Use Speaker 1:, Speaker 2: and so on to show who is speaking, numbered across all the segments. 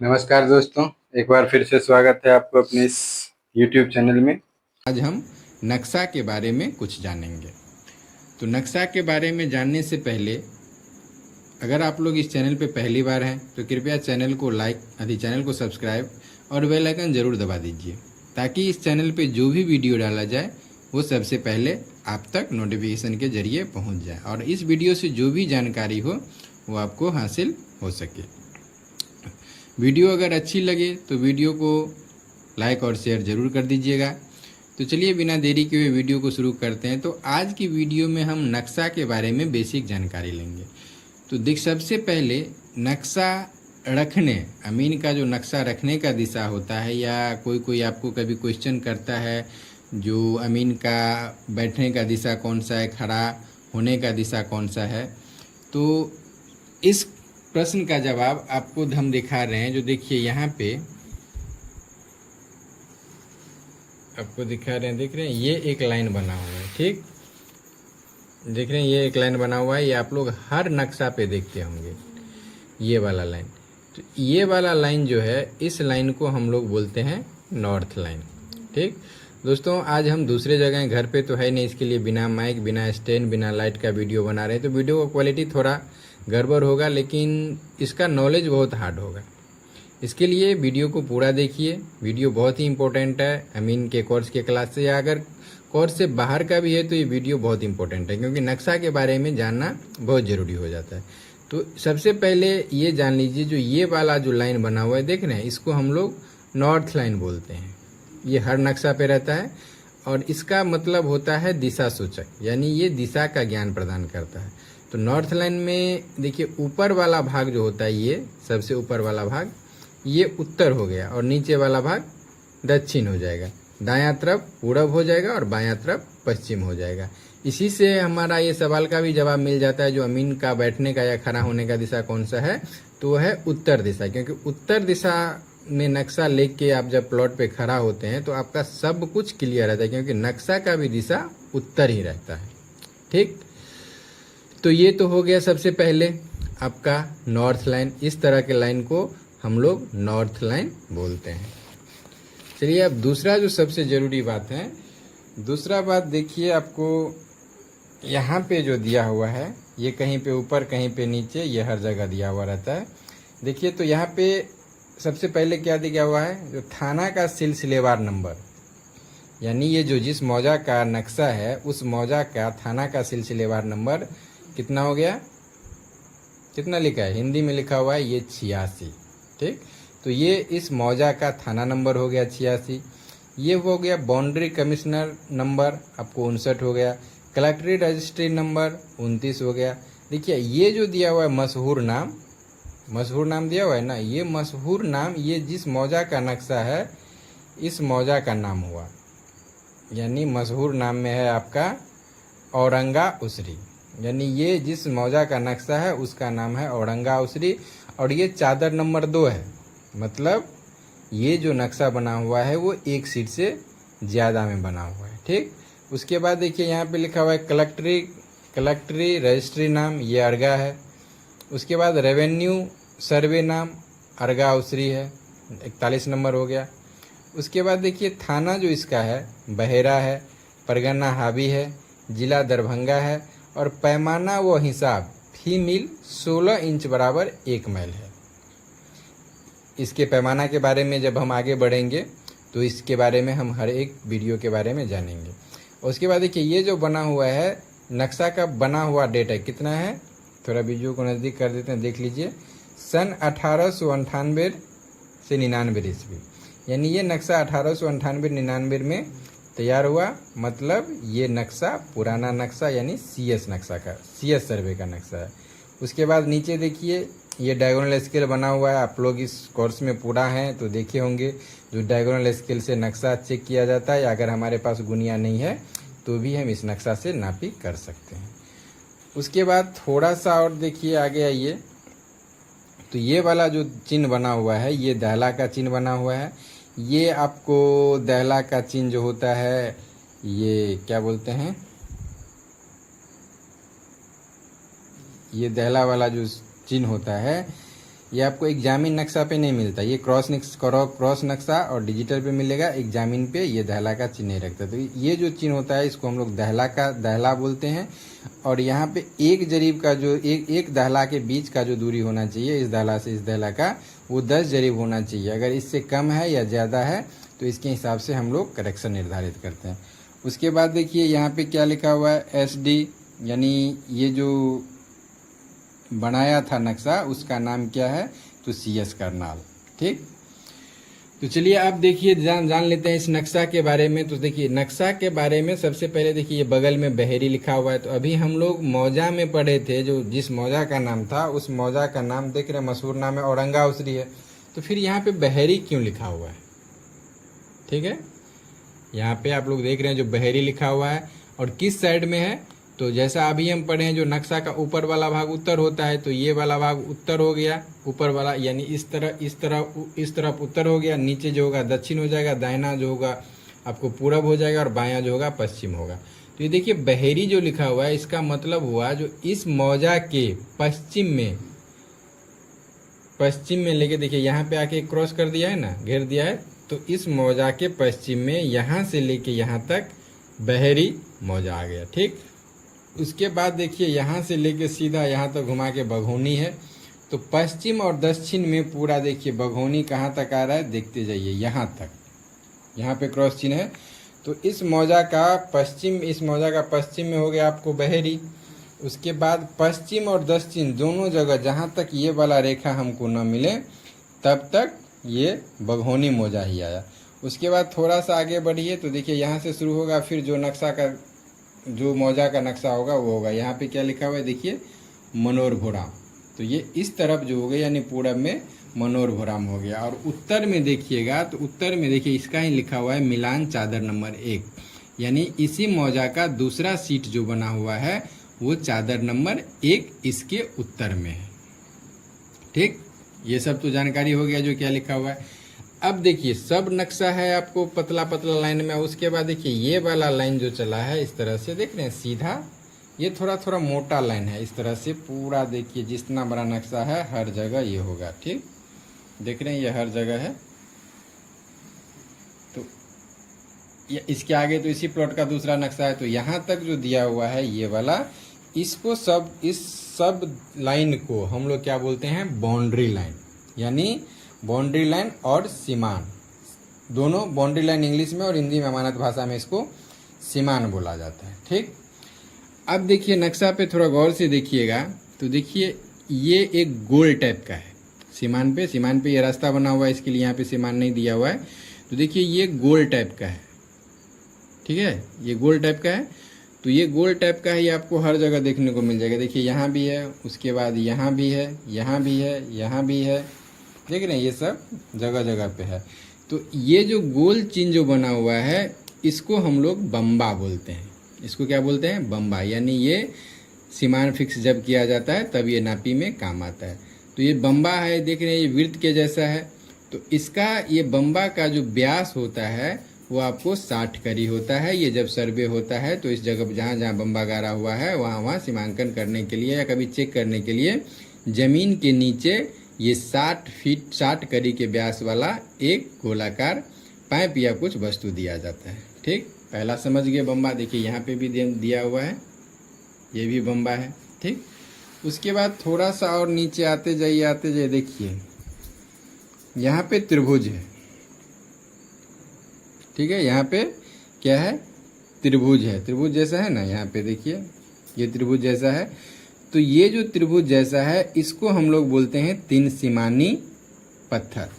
Speaker 1: नमस्कार दोस्तों, एक बार फिर से स्वागत है आपको अपने इस YouTube चैनल में।
Speaker 2: आज हम नक्शा के बारे में कुछ जानेंगे। तो नक्शा के बारे में जानने से पहले अगर आप लोग इस चैनल पे पहली बार हैं तो कृपया चैनल को सब्सक्राइब और बेल आइकन ज़रूर दबा दीजिए, ताकि इस चैनल पे जो भी वीडियो डाला जाए वो सबसे पहले आप तक नोटिफिकेशन के जरिए पहुंच जाए और इस वीडियो से जो भी जानकारी हो वो आपको हासिल हो सके। वीडियो अगर अच्छी लगे तो वीडियो को लाइक और शेयर ज़रूर कर दीजिएगा। तो चलिए बिना देरी के हुए वीडियो को शुरू करते हैं। तो आज की वीडियो में हम नक्शा के बारे में बेसिक जानकारी लेंगे। तो सबसे पहले नक्शा रखने का जो नक्शा रखने का दिशा होता है, या कोई आपको कभी क्वेश्चन करता है जो का बैठने का दिशा कौन सा है, खड़ा होने का दिशा कौन सा है, तो इस प्रश्न का जवाब आपको हम दिखा रहे हैं। जो देखिए यहाँ पे आपको दिखा रहे हैं, देख रहे हैं, ये एक लाइन बना हुआ है। ठीक, देख रहे हैं, ये एक लाइन बना हुआ है। ये आप लोग हर नक्शा पे देखते होंगे, ये वाला लाइन। तो ये वाला लाइन जो है, इस लाइन को हम लोग बोलते हैं नॉर्थ लाइन। ठीक दोस्तों, आज हम दूसरे जगह, घर पे तो है नहीं, इसके लिए बिना माइक, बिना स्टैंड, बिना लाइट का वीडियो बना रहे हैं। तो वीडियो का क्वालिटी थोड़ा गड़बड़ होगा, लेकिन इसका नॉलेज बहुत हार्ड होगा। इसके लिए वीडियो को पूरा देखिए। वीडियो बहुत ही इंपॉर्टेंट है के कोर्स के क्लास से, या अगर कोर्स से बाहर का भी है तो ये वीडियो बहुत इंपॉर्टेंट है, क्योंकि नक्शा के बारे में जानना बहुत ज़रूरी हो जाता है। तो सबसे पहले ये जान लीजिए, जो ये वाला जो लाइन बना हुआ है, देख रहे हैं, इसको हम लोग नॉर्थ लाइन बोलते हैं। ये हर नक्शा पे रहता है और इसका मतलब होता है दिशा सूचक, यानी ये दिशा का ज्ञान प्रदान करता है। तो नॉर्थ लाइन में देखिए, ऊपर वाला भाग जो होता है, ये सबसे ऊपर वाला भाग, ये उत्तर हो गया और नीचे वाला भाग दक्षिण हो जाएगा। दायां तरफ पूरब हो जाएगा और बायां तरफ पश्चिम हो जाएगा। इसी से हमारा ये सवाल का भी जवाब मिल जाता है, जो का बैठने का या खड़ा होने का दिशा कौन सा है, तो वह है उत्तर दिशा। क्योंकि उत्तर दिशा में नक्शा लेके के आप जब प्लॉट पे खड़ा होते हैं तो आपका सब कुछ क्लियर रहता है, क्योंकि नक्शा का भी दिशा उत्तर ही रहता है। ठीक, तो ये तो हो गया सबसे पहले आपका नॉर्थ लाइन। इस तरह के लाइन को हम लोग नॉर्थ लाइन बोलते हैं। चलिए, अब दूसरा जो सबसे ज़रूरी बात है, दूसरा बात देखिए, आपको यहाँ पे जो दिया हुआ है, ये कहीं पे ऊपर कहीं पे नीचे, ये हर जगह दिया हुआ रहता है। देखिए, तो यहाँ पे सबसे पहले क्या दिया हुआ है, जो थाना का सिलसिलेवार नंबर, यानी ये जो जिस मौजा का नक्शा है, उस मौजा का थाना का सिलसिलेवार नंबर कितना हो गया, कितना लिखा है, हिंदी में लिखा हुआ है ये 86। ठीक, तो ये इस मौजा का थाना नंबर हो गया 86। ये हो गया बाउंड्री कमिश्नर नंबर, आपको 59 हो गया। कलेक्ट्री रजिस्ट्री नंबर 29 हो गया। देखिए, ये जो दिया हुआ है मशहूर नाम दिया हुआ है ना, ये मशहूर नाम, ये जिस मौजा का नक्शा है, इस मौजा का नाम हुआ, यानी मशहूर नाम में है आपका औरंगा उसरी। यानी ये जिस मौजा का नक्शा है उसका नाम है औरंगा उसरी, और ये चादर नंबर 2 है। मतलब ये जो नक्शा बना हुआ है वो एक सीट से ज़्यादा में बना हुआ है। ठीक, उसके बाद देखिए, यहाँ पे लिखा हुआ है कलेक्ट्री रजिस्ट्री नाम, ये अरगा है। उसके बाद रेवेन्यू सर्वे नाम अरगा उसरी है, 41 नंबर हो गया। उसके बाद देखिए, थाना जो इसका है बहेरा है, परगना हावी है, जिला दरभंगा है, और पैमाना व हिसाब फी मील 16 इंच बराबर 1 मैल है। इसके पैमाना के बारे में जब हम आगे बढ़ेंगे तो इसके बारे में हम हर एक वीडियो के बारे में जानेंगे। उसके बाद देखिए, ये जो बना हुआ है नक्शा का बना हुआ डेट है, कितना है, थोड़ा वीडियो को नज़दीक कर देते हैं, देख लीजिए, सन 1898 से 99 ईस्वी। यानी ये नक्शा 1898-99 में तैयार हुआ। मतलब ये नक्शा पुराना नक्शा, यानी CS सर्वे का नक्शा है। उसके बाद नीचे देखिए, ये डायगोनल स्केल बना हुआ है। आप लोग इस कोर्स में पूरा हैं तो देखे होंगे, जो डायगोनल स्केल से नक्शा चेक किया जाता है। अगर हमारे पास गुनिया नहीं है तो भी हम इस नक्शा से नापी कर सकते हैं। उसके बाद थोड़ा सा और देखिए, आगे आइए, तो ये वाला जो चिन्ह बना हुआ है, ये दहला का चिन्ह बना हुआ है। ये आपको दहला का चिन्ह जो होता है, ये क्या बोलते हैं, ये दहला वाला जो चिन्ह होता है, ये आपको एग्जामिन नक्शा पे नहीं मिलता, ये क्रॉस नक्शा और डिजिटल पे मिलेगा। एग्जामिन पे ये दहला का चिन्ह रखता है। तो ये जो चिन्ह होता है इसको हम लोग दहला बोलते हैं। और यहाँ पे एक जरीब का जो एक दहला के बीच का जो दूरी होना चाहिए इस दहला से इस दहला का, वो 10 जरीब होना चाहिए। अगर इससे कम है या ज़्यादा है तो इसके हिसाब से हम लोग करेक्शन निर्धारित करते हैं। उसके बाद देखिए यहाँ पे क्या लिखा हुआ है, SD, यानी ये जो बनाया था नक्शा उसका नाम क्या है, तो CS करनाल। ठीक, तो चलिए अब देखिए जान लेते हैं इस नक्शा के बारे में। तो देखिए नक्शा के बारे में सबसे पहले देखिए ये बगल में बहेरी लिखा हुआ है। तो अभी हम लोग मौजा में पढ़े थे, जो जिस मौजा का नाम था उस मौजा का नाम देख रहे हैं, मशहूर नाम है औरंगा उसरी है। तो फिर यहाँ पे बहेरी क्यों लिखा हुआ है? ठीक है, यहाँ पे आप लोग देख रहे हैं जो बहेरी लिखा हुआ है और किस साइड में है। तो जैसा अभी हम पढ़े हैं जो नक्शा का ऊपर वाला भाग उत्तर होता है, तो ये वाला भाग उत्तर हो गया, ऊपर वाला यानी इस तरफ उत्तर हो गया, नीचे जो होगा दक्षिण हो जाएगा, दाहिना जो होगा आपको पूरब हो जाएगा और बायां जो होगा पश्चिम होगा। तो ये देखिए बहेरी जो लिखा हुआ है इसका मतलब हुआ जो इस मौजा के पश्चिम में लेके, देखिए यहाँ पे आके क्रॉस कर दिया है ना, घेर दिया है। तो इस मौजा के पश्चिम में यहाँ से लेके यहाँ तक बहेरी मौजा आ गया। ठीक, उसके बाद देखिए यहाँ से लेके सीधा यहाँ तक घुमा के बघौनी है। तो पश्चिम और दक्षिण में पूरा देखिए बघौनी कहाँ तक आ रहा है, देखते जाइए यहाँ तक, यहाँ पे क्रॉस चिन्ह है। तो इस मौजा का पश्चिम में हो गया आपको बहेरी। उसके बाद पश्चिम और दक्षिण दोनों जगह जहाँ तक ये वाला रेखा हमको न मिले तब तक ये बघौनी मौजा ही आया। उसके बाद थोड़ा सा आगे बढ़िए तो देखिए यहाँ से शुरू होगा, फिर जो मौजा का नक्शा होगा वो होगा। यहाँ पे क्या लिखा हुआ है देखिए, मनोरभोराम। तो ये इस तरफ जो हो गया यानी पूरब में मनोरभोराम हो गया। और उत्तर में देखिएगा तो उत्तर में देखिए इसका ही लिखा हुआ है मिलान चादर नंबर 1, यानी इसी मौजा का दूसरा सीट जो बना हुआ है वो चादर नंबर 1 इसके उत्तर में है। ठीक, ये सब तो जानकारी हो गया जो क्या लिखा हुआ है। अब देखिए सब नक्शा है आपको पतला पतला लाइन में। उसके बाद देखिए ये वाला लाइन जो चला है इस तरह से, देख रहे हैं सीधा, ये थोड़ा थोड़ा मोटा लाइन है इस तरह से पूरा। देखिए जितना बड़ा नक्शा है हर जगह ये होगा। ठीक, देख रहे हैं ये हर जगह है। तो ये इसके आगे तो इसी प्लॉट का दूसरा नक्शा है। तो यहाँ तक जो दिया हुआ है ये वाला, इसको इस सब लाइन को हम लोग क्या बोलते हैं, बाउंड्री लाइन, यानी बाउंड्री लाइन और सीमान दोनों। बाउंड्री लाइन इंग्लिश में और हिंदी में अमानत भाषा में इसको सीमान बोला जाता है। ठीक, अब देखिए नक्शा पे थोड़ा गौर से देखिएगा तो देखिए ये एक गोल टाइप का है। सीमान पे ये रास्ता बना हुआ है, इसके लिए यहाँ पे सीमान नहीं दिया हुआ है। तो देखिए ये गोल टाइप का है। ठीक है, ये गोल टाइप का है। तो ये गोल टाइप का है, ये आपको हर जगह देखने को मिल जाएगा। देखिए यहाँ भी है, उसके बाद यहाँ भी है, यहाँ भी है, यहाँ भी है, देख रहे हैं ये सब जगह जगह पे है। तो ये जो गोल चिन्ह जो बना हुआ है इसको हम लोग बम्बा बोलते हैं। इसको क्या बोलते हैं, बम्बा, यानी ये सीमान फिक्स जब किया जाता है तब ये नापी में काम आता है। तो ये बम्बा है, देख रहे हैं ये वृत्त के जैसा है। तो इसका ये बम्बा का जो व्यास होता है वो आपको 60 करी होता है। ये जब सर्वे होता है तो इस जगह जहाँ जहाँ बम्बा गाड़ा हुआ है वहाँ सीमांकन करने के लिए या कभी चेक करने के लिए जमीन के नीचे ये 60 करी के व्यास वाला एक गोलाकार पाइप या कुछ वस्तु दिया जाता है। ठीक, पहला समझ गए बम्बा। देखिए यहाँ पे भी दिया हुआ है, ये भी बम्बा है। ठीक, उसके बाद थोड़ा सा और नीचे आते जाइए देखिए यहाँ पे त्रिभुज है। ठीक है, यहाँ पे क्या है, त्रिभुज है, त्रिभुज जैसा है ना, यहाँ पे देखिए ये त्रिभुज जैसा है। तो ये जो त्रिभुज जैसा है इसको हम लोग बोलते हैं 3 सीमानी पत्थर।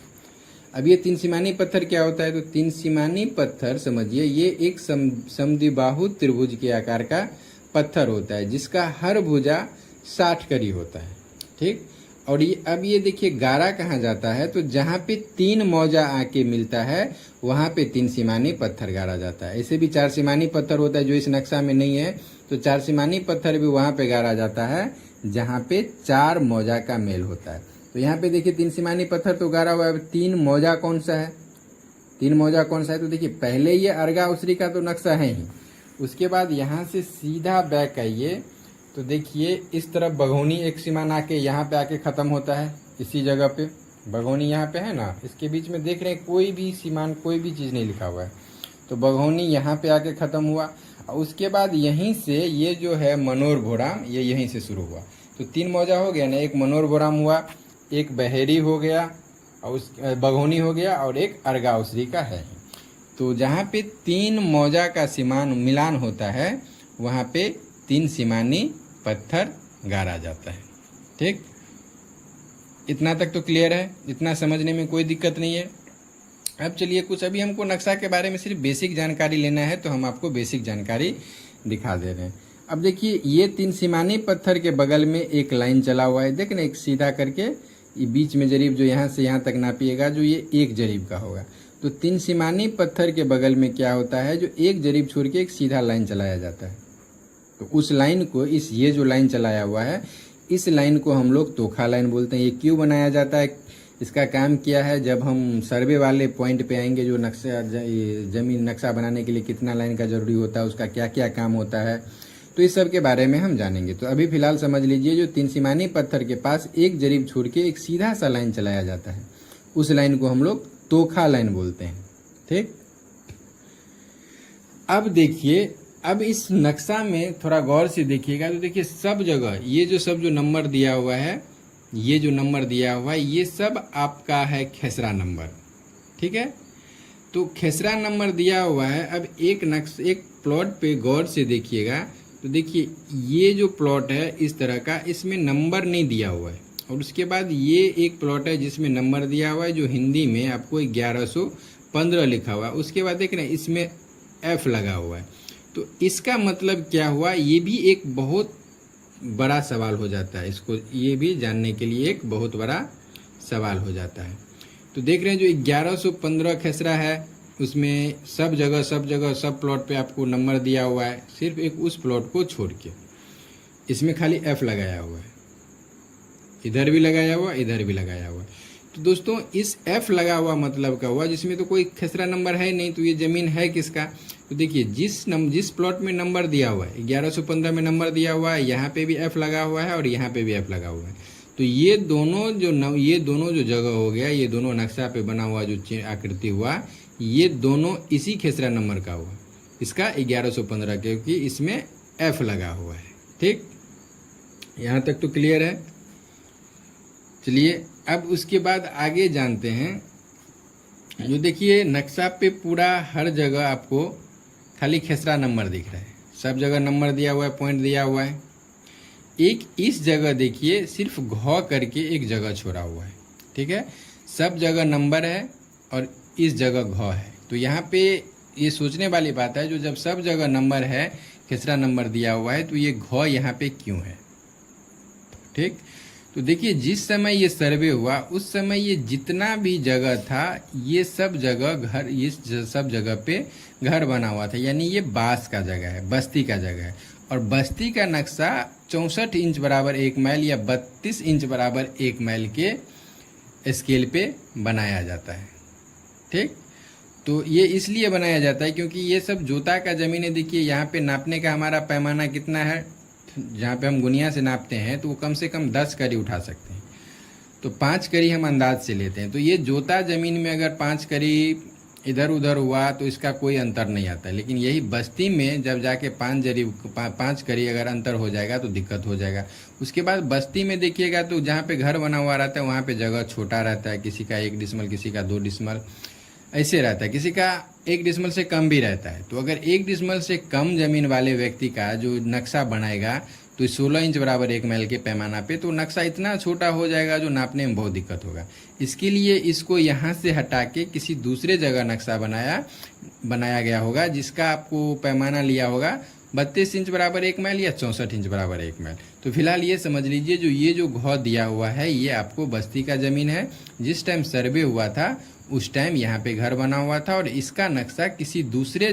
Speaker 2: अब ये 3 सीमानी पत्थर क्या होता है, तो 3 सीमानी पत्थर समझिए ये एक समद्विबाहु त्रिभुज के आकार का पत्थर होता है जिसका हर भुजा 60 करी होता है। ठीक, और ये अब ये देखिए गारा कहाँ जाता है, तो जहाँ पे 3 मौजा आके मिलता है वहाँ पे 3 सीमानी पत्थर गाड़ा जाता है। ऐसे भी 4 सीमानी पत्थर होता है जो इस नक्शा में नहीं है। तो 4 सीमानी पत्थर भी वहाँ पे गाड़ा जाता है जहाँ पे 4 मौजा का मेल होता है। तो यहाँ पे देखिए 3 सीमानी पत्थर तो गाड़ा हुआ है। 3 मौजा कौन सा है, 3 मौजा कौन सा है, तो देखिए पहले ये अर्गा उसरी का तो नक्शा है ही। उसके बाद यहाँ से सीधा बैक आइए तो देखिए इस तरफ बघौनी एक सीमान आके यहाँ पे आके खत्म होता है इसी जगह पे बघौनी यहाँ पे है ना, इसके बीच में देख रहे हैं कोई भी सीमांत कोई भी चीज़ नहीं लिखा हुआ है। तो बघौनी यहाँ पे आके ख़त्म हुआ और उसके बाद यहीं से ये जो है मनोर भोराम ये यहीं से शुरू हुआ। तो 3 मौजा हो गया ना, एक मनोर भोराम हुआ, एक बहेरी हो गया और उस बघौनी हो गया और एक अर्गाउसरी का है। तो जहाँ पे 3 मौजा का सीमान मिलान होता है वहाँ पे 3 सीमानी पत्थर गाड़ा जाता है। ठीक, इतना तक तो क्लियर है, इतना समझने में कोई दिक्कत नहीं है। अब चलिए कुछ अभी हमको नक्शा के बारे में सिर्फ बेसिक जानकारी लेना है तो हम आपको बेसिक जानकारी दिखा दे रहे हैं। अब देखिए ये 3 सीमानी पत्थर के बगल में एक लाइन चला हुआ है, देख ना, एक सीधा करके ये बीच में जरीब जो यहाँ से यहाँ तक नापिएगा जो ये 1 जरीब का होगा। तो 3 सीमानी पत्थर के बगल में क्या होता है, जो 1 जरीब छोड़ के एक सीधा लाइन चलाया जाता है। तो उस लाइन को ये जो लाइन चलाया हुआ है इस लाइन को हम लोग तोखा लाइन बोलते हैं। ये क्यों बनाया जाता है, इसका काम क्या है, जब हम सर्वे वाले पॉइंट पे आएंगे जो नक्शा जमीन नक्शा बनाने के लिए कितना लाइन का जरूरी होता है, उसका क्या क्या काम होता है, तो इस सब के बारे में हम जानेंगे। तो अभी फिलहाल समझ लीजिए जो 3 सीमानी पत्थर के पास 1 जरीब छोड़ के एक सीधा सा लाइन चलाया जाता है उस लाइन को हम लोग तोखा लाइन बोलते हैं। ठीक, अब देखिए, अब इस नक्शा में थोड़ा गौर से देखिएगा तो देखिए सब जगह ये जो नंबर दिया हुआ है, ये जो नंबर दिया हुआ है ये सब आपका है खेसरा नंबर। ठीक है, तो खेसरा नंबर दिया हुआ है। अब एक प्लॉट पे गौर से देखिएगा तो देखिए ये जो प्लॉट है इस तरह का, इसमें नंबर नहीं दिया हुआ है। और उसके बाद ये एक प्लॉट है जिसमें नंबर दिया हुआ है जो हिंदी में आपको 1115 लिखा हुआ है। उसके बाद देख रहे हैं इसमें F लगा हुआ है। तो इसका मतलब क्या हुआ, ये भी एक बहुत बड़ा सवाल हो जाता है, इसको ये भी जानने के लिए एक बहुत बड़ा सवाल हो जाता है। तो देख रहे हैं जो 1115 खेसरा है उसमें सब जगह सब प्लॉट पे आपको नंबर दिया हुआ है, सिर्फ एक उस प्लॉट को छोड़ के इसमें खाली F लगाया हुआ है, इधर भी लगाया हुआ इधर भी लगाया हुआ। तो दोस्तों इस F लगा हुआ मतलब क्या हुआ, जिसमें तो कोई खेसरा नंबर है नहीं, तो ये जमीन है किसका। तो देखिए जिस प्लॉट में नंबर दिया हुआ है 1115 में नंबर दिया हुआ है, यहाँ पे भी F लगा हुआ है और यहाँ पे भी F लगा हुआ है। तो ये दोनों जो जगह हो गया, ये दोनों नक्शा पे बना हुआ जो आकृति हुआ, ये दोनों इसी खेसरा नंबर का हुआ, इसका 1115, क्योंकि इसमें F लगा हुआ है। ठीक, यहाँ तक तो क्लियर है। चलिए अब उसके बाद आगे जानते हैं। जो देखिए नक्शा पे पूरा हर जगह आपको खाली खेसरा नंबर दिख रहा है, सब जगह नंबर दिया हुआ है, पॉइंट दिया हुआ है। एक इस जगह देखिए सिर्फ घ करके एक जगह छोड़ा हुआ है। ठीक है, सब जगह नंबर है और इस जगह घ है। तो यहाँ पे ये सोचने वाली बात है, जो जब सब जगह नंबर है, खेसरा नंबर दिया हुआ है, तो ये घ यहाँ पे क्यों है। ठीक, तो देखिए जिस समय ये सर्वे हुआ उस समय ये जितना भी जगह था ये सब जगह पे घर बना हुआ था, यानी ये बास का जगह है, बस्ती का जगह है। और बस्ती का नक्शा 64 इंच बराबर 1 माइल या 32 इंच बराबर 1 माइल के स्केल पे बनाया जाता है। ठीक, तो ये इसलिए बनाया जाता है क्योंकि ये सब जोता का जमीन है। देखिए यहाँ पे नापने का हमारा पैमाना कितना है, जहाँ पे हम गुनिया से नापते हैं तो वो कम से कम 10 कड़ी उठा सकते हैं, तो 5 कड़ी हम अंदाज से लेते हैं। तो ये जोता जमीन में अगर 5 कड़ी इधर उधर हुआ तो इसका कोई अंतर नहीं आता है, लेकिन यही बस्ती में जब जाके 5 कड़ी अगर अंतर हो जाएगा तो दिक्कत हो जाएगा। उसके बाद बस्ती में देखिएगा तो जहाँ पे घर बना हुआ रहता है वहाँ पे जगह छोटा रहता है, किसी का 1 डिसमल, किसी का 2 डिसमल ऐसे रहता है, किसी का 1 डिसमल से कम भी रहता है। तो अगर 1 डिसमल से कम जमीन वाले व्यक्ति का जो नक्शा बनाएगा तो 16 इंच बराबर 1 माइल के पैमाना पे, तो नक्शा इतना छोटा हो जाएगा जो नापने में बहुत दिक्कत होगा। इसके लिए इसको यहाँ से हटा के किसी दूसरे जगह नक्शा बनाया गया होगा, जिसका आपको पैमाना लिया होगा 32 इंच बराबर 1 माइल या 64 इंच बराबर 1 माइल। तो फिलहाल ये समझ लीजिए जो ये जो घ दिया हुआ है ये आपको बस्ती का जमीन है। जिस टाइम सर्वे हुआ था उस टाइम यहाँ पे घर बना हुआ था और इसका नक्शा किसी दूसरे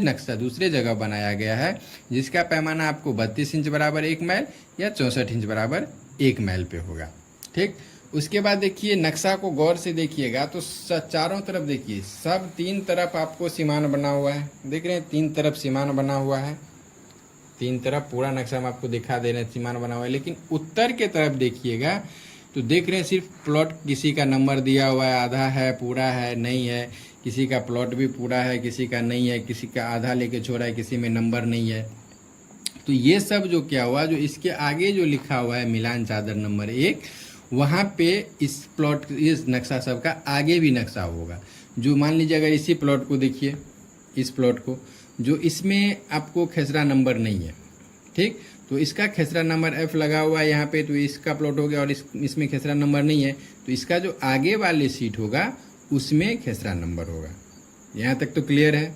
Speaker 2: जगह बनाया गया है, जिसका पैमाना आपको 32 इंच बराबर 1 माइल या 64 इंच बराबर 1 माइल पे होगा। ठीक, उसके बाद देखिए नक्शा को गौर से देखिएगा तो चारों तरफ देखिए, सब 3 तरफ आपको सीमान बना हुआ है। देख रहे हैं 3 तरफ सीमान बना हुआ है, 3 तरफ पूरा नक्शा में आपको दिखा दे रहे हैं सीमान बना हुआ है। लेकिन उत्तर के तरफ देखिएगा तो देख रहे हैं सिर्फ प्लॉट किसी का नंबर दिया हुआ है, आधा है, पूरा है, नहीं है, किसी का प्लॉट भी पूरा है, किसी का नहीं है, किसी का आधा लेके छोड़ा है, किसी में नंबर नहीं है। तो ये सब जो क्या हुआ, जो इसके आगे जो लिखा हुआ है मिलान चादर नंबर 1, वहाँ पे इस प्लॉट, इस नक्शा सब का आगे भी नक्शा होगा। जो मान लीजिए अगर इसी प्लॉट को देखिए, इस प्लॉट को, जो इसमें आपको खेसरा नंबर नहीं है, ठीक, तो इसका खेसरा नंबर F लगा हुआ है यहाँ पे, तो इसका प्लॉट हो गया, और इसमें खेसरा नंबर नहीं है, तो इसका जो आगे वाली सीट होगा उसमें खेसरा नंबर होगा। यहाँ तक तो क्लियर है।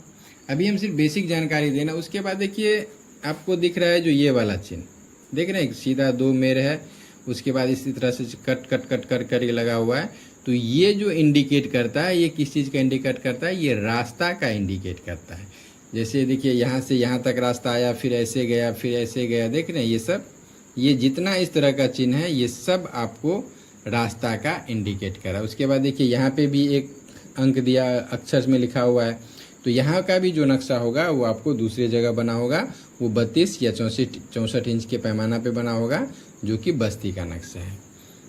Speaker 2: अभी हम सिर्फ बेसिक जानकारी देना। उसके बाद देखिए आपको दिख रहा है जो ये वाला चिन्ह, देख रहे हैं, सीधा 2 मेर है, उसके बाद इसी तरह से कट कट कट कर कर लगा हुआ है। तो ये जो इंडिकेट करता है, ये किस चीज़ का इंडिकेट करता है, ये रास्ता का इंडिकेट करता है। जैसे देखिए यहाँ से यहाँ तक रास्ता आया, फिर ऐसे गया, फिर ऐसे गया, देख रहे हैं ये सब, ये जितना इस तरह का चिन्ह है ये सब आपको रास्ता का इंडिकेट कर रहा है। उसके बाद देखिए यहाँ पे भी एक अंक दिया, अक्षर में लिखा हुआ है, तो यहाँ का भी जो नक्शा होगा वो आपको दूसरी जगह बना होगा, वो 32 या 64 इंच के पैमाना पे बना होगा, जो कि बस्ती का नक्शा है।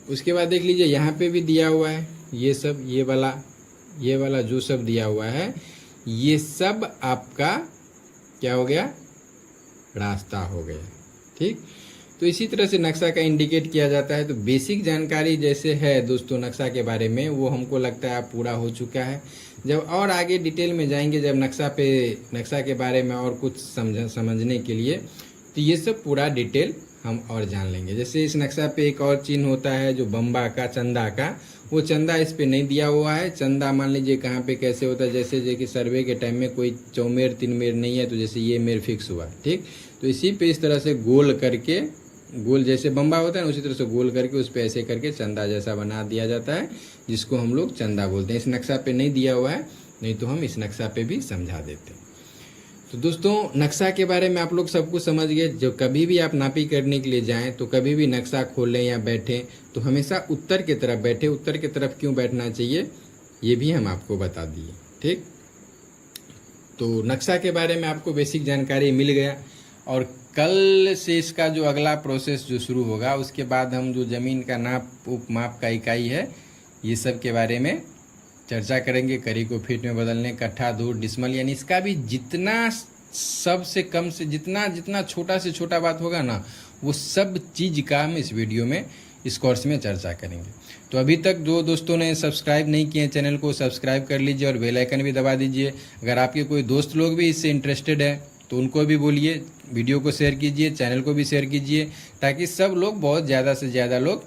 Speaker 2: उसके बाद देख लीजिए यहाँ पे भी दिया हुआ है ये सब, ये वाला जो सब दिया हुआ है, ये सब आपका क्या हो गया, रास्ता हो गया, ठीक। तो इसी तरह से नक्शा का इंडिकेट किया जाता है। तो बेसिक जानकारी जैसे है दोस्तों नक्शा के बारे में, वो हमको लगता है पूरा हो चुका है। जब और आगे डिटेल में जाएंगे, जब नक्शा के बारे में और कुछ समझने के लिए, तो ये सब पूरा डिटेल हम और जान लेंगे। जैसे इस नक्शा पे एक और चिन्ह होता है जो बम्बा का, चंदा का, वो चंदा इस पे नहीं दिया हुआ है। चंदा मान लीजिए कहाँ पे कैसे होता है, जैसे कि सर्वे के टाइम में कोई 4 मेर 3 मेर नहीं है, तो जैसे ये मेर फिक्स हुआ, ठीक, तो इसी पे इस तरह से गोल करके, गोल जैसे बम्बा होता है ना, उसी तरह से गोल करके उस पे ऐसे करके चंदा जैसा बना दिया जाता है, जिसको हम लोग चंदा बोलते हैं। इस नक्शा पे नहीं दिया हुआ है, नहीं तो हम इस नक्शा पे भी समझा देते हैं। तो दोस्तों नक्शा के बारे में आप लोग सब कुछ समझ गए। जो कभी भी आप नापी करने के लिए जाएं, तो कभी भी नक्शा खोलें या बैठें तो हमेशा उत्तर की तरफ बैठे। उत्तर की तरफ क्यों बैठना चाहिए ये भी हम आपको बता दिए, ठीक। तो नक्शा के बारे में आपको बेसिक जानकारी मिल गया, और कल से इसका जो अगला प्रोसेस जो शुरू होगा, उसके बाद हम जो ज़मीन का नाप, उपमाप का इकाई है, ये सब के बारे में चर्चा करेंगे। करी को फीट में बदलने, कट्ठा, धूर, डिसमल, यानी इसका भी जितना सबसे कम से जितना छोटा से छोटा बात होगा ना, वो सब चीज़ का हम इस वीडियो में, इस कोर्स में चर्चा करेंगे। तो अभी तक जो दोस्तों ने सब्सक्राइब नहीं किए चैनल को सब्सक्राइब कर लीजिए और बेल आइकन भी दबा दीजिए। अगर आपके कोई दोस्त लोग भी इससे इंटरेस्टेड है तो उनको भी बोलिए, वीडियो को शेयर कीजिए, चैनल को भी शेयर कीजिए, ताकि सब लोग, बहुत ज़्यादा से ज़्यादा लोग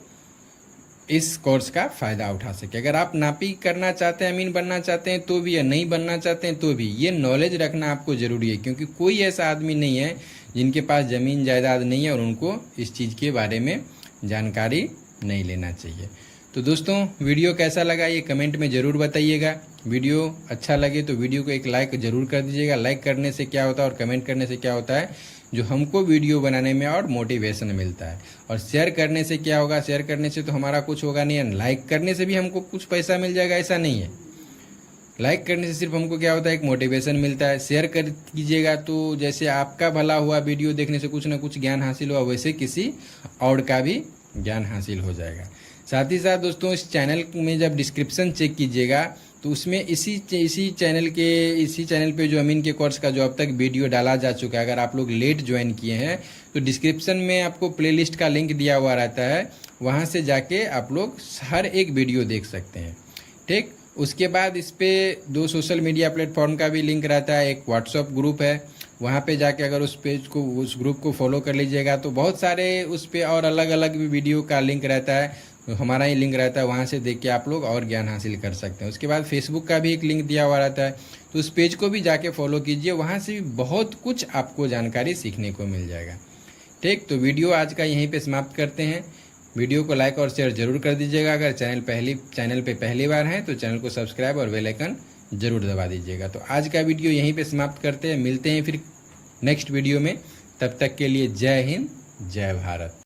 Speaker 2: इस कोर्स का फ़ायदा उठा सके। अगर आप नापी करना चाहते हैं, अमीन बनना चाहते हैं तो भी, या नहीं बनना चाहते हैं तो भी, ये नॉलेज रखना आपको ज़रूरी है, क्योंकि कोई ऐसा आदमी नहीं है जिनके पास ज़मीन जायदाद नहीं है और उनको इस चीज़ के बारे में जानकारी नहीं लेना चाहिए। तो दोस्तों वीडियो कैसा लगा ये कमेंट में ज़रूर बताइएगा। वीडियो अच्छा लगे तो वीडियो को एक लाइक ज़रूर कर दीजिएगा। लाइक करने से क्या होता है और कमेंट करने से क्या होता है, जो हमको वीडियो बनाने में और मोटिवेशन मिलता है। और शेयर करने से क्या होगा, शेयर करने से तो हमारा कुछ होगा नहीं है, लाइक करने से भी हमको कुछ पैसा मिल जाएगा ऐसा नहीं है। लाइक करने से सिर्फ हमको क्या होता है, एक मोटिवेशन मिलता है। शेयर कर कीजिएगा तो जैसे आपका भला हुआ, वीडियो देखने से कुछ ना कुछ ज्ञान हासिल हुआ, वैसे किसी और का भी ज्ञान हासिल हो जाएगा। साथ ही साथ दोस्तों इस चैनल में जब डिस्क्रिप्शन चेक कीजिएगा तो उसमें इसी चैनल पे जो अमीन के कोर्स का जो अब तक वीडियो डाला जा चुका है, अगर आप लोग लेट ज्वाइन किए हैं तो डिस्क्रिप्शन में आपको प्लेलिस्ट का लिंक दिया हुआ रहता है, वहाँ से जाके आप लोग हर एक वीडियो देख सकते हैं, ठीक। उसके बाद इस पे 2 सोशल मीडिया प्लेटफॉर्म का भी लिंक रहता है। एक व्हाट्सअप ग्रुप है, वहाँ पे जाके अगर उस ग्रुप को फॉलो कर लीजिएगा तो बहुत सारे उस पे और अलग अलग भी वीडियो का लिंक रहता है, हमारा ही लिंक रहता है, वहाँ से देख के आप लोग और ज्ञान हासिल कर सकते हैं। उसके बाद फेसबुक का भी एक लिंक दिया हुआ रहता है, तो उस पेज को भी जाके फॉलो कीजिए, वहाँ से भी बहुत कुछ आपको जानकारी सीखने को मिल जाएगा, ठीक। तो वीडियो आज का यहीं पे समाप्त करते हैं। वीडियो को लाइक और शेयर जरूर कर दीजिएगा। अगर चैनल पे पहली बार हैं तो चैनल को सब्सक्राइब और बेल आइकन जरूर दबा दीजिएगा। तो आज का वीडियो यहीं पे समाप्त करते हैं, मिलते हैं फिर नेक्स्ट वीडियो में। तब तक के लिए जय हिंद, जय भारत।